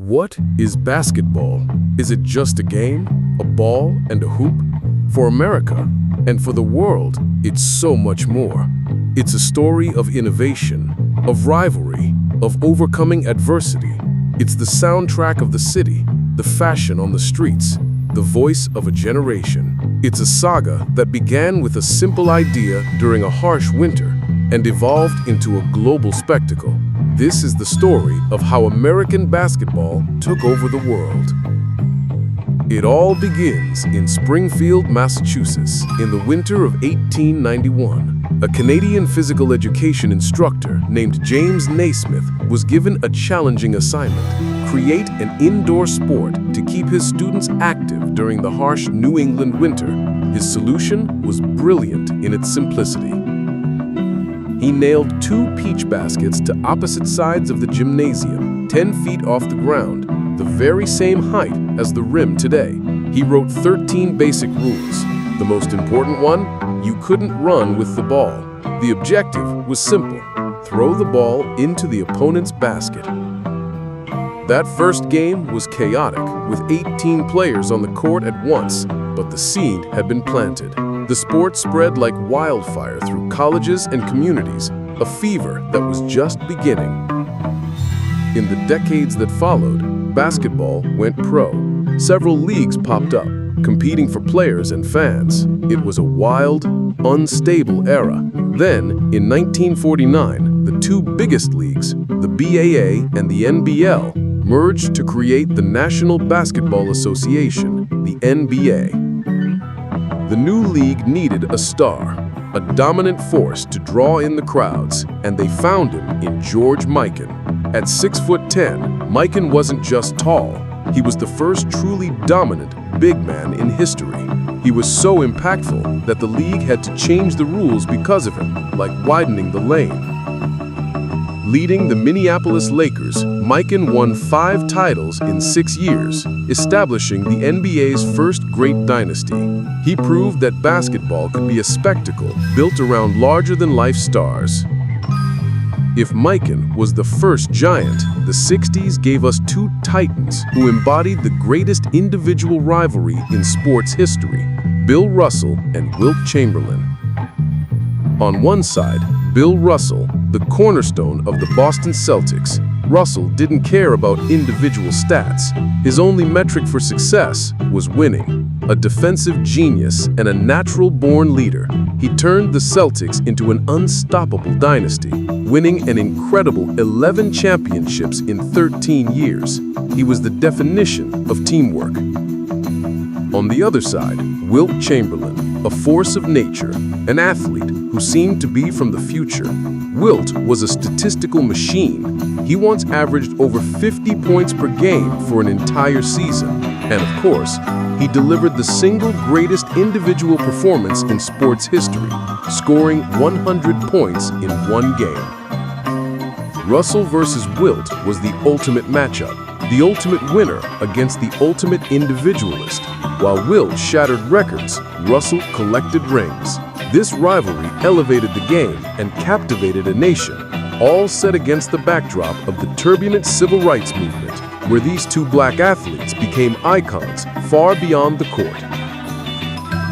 What is basketball? Is it just a game, a ball and a hoop? For America, and for the world, it's so much more. It's a story of innovation, of rivalry, of overcoming adversity. It's the soundtrack of the city, the fashion on the streets, the voice of a generation. It's a saga that began with a simple idea during a harsh winter and evolved into a global spectacle. This is the story of how American basketball took over the world. It all begins in Springfield, Massachusetts, in the winter of 1891. A Canadian physical education instructor named James Naismith was given a challenging assignment: create an indoor sport to keep his students active during the harsh New England winter. His solution was brilliant in its simplicity. He nailed 2 peach baskets to opposite sides of the gymnasium, 10 feet off the ground, the very same height as the rim today. He wrote 13 basic rules. The most important one: you couldn't run with the ball. The objective was simple: throw the ball into the opponent's basket. That first game was chaotic, with 18 players on the court at once, but the seed had been planted. The sport spread like wildfire through colleges and communities, a fever that was just beginning. In the decades that followed, basketball went pro. Several leagues popped up, competing for players and fans. It was a wild, unstable era. Then, in 1949, the 2 biggest leagues, the BAA and the NBL, merged to create the National Basketball Association, the NBA. The new league needed a star, a dominant force to draw in the crowds, and they found him in George Mikan. At 6'10", Mikan wasn't just tall. He was the first truly dominant big man in history. He was so impactful that the league had to change the rules because of him, like widening the lane. Leading the Minneapolis Lakers, Mikan won 5 titles in 6 years, establishing the NBA's first great dynasty. He proved that basketball could be a spectacle built around larger-than-life stars. If Mikan was the first giant, the 60s gave us 2 titans who embodied the greatest individual rivalry in sports history: Bill Russell and Wilt Chamberlain. On one side, Bill Russell, the cornerstone of the Boston Celtics. Russell didn't care about individual stats. His only metric for success was winning. A defensive genius and a natural-born leader, he turned the Celtics into an unstoppable dynasty, winning an incredible 11 championships in 13 years. He was the definition of teamwork. On the other side, Wilt Chamberlain, a force of nature, an athlete who seemed to be from the future. Wilt was a statistical machine. He once averaged over 50 points per game for an entire season. And of course, he delivered the single greatest individual performance in sports history, scoring 100 points in 1 game. Russell versus Wilt was the ultimate matchup, the ultimate winner against the ultimate individualist. While Wilt shattered records, Russell collected rings. This rivalry elevated the game and captivated a nation, all set against the backdrop of the turbulent civil rights movement, where these 2 black athletes became icons far beyond the court.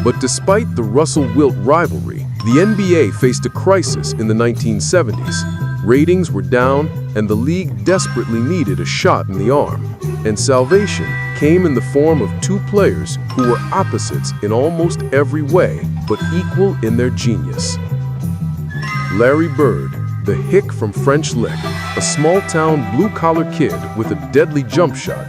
But despite the Russell-Wilt rivalry, the NBA faced a crisis in the 1970s. Ratings were down, and the league desperately needed a shot in the arm. And salvation came in the form of 2 players who were opposites in almost every way, but equal in their genius. Larry Bird, the hick from French Lick, a small-town blue-collar kid with a deadly jump shot,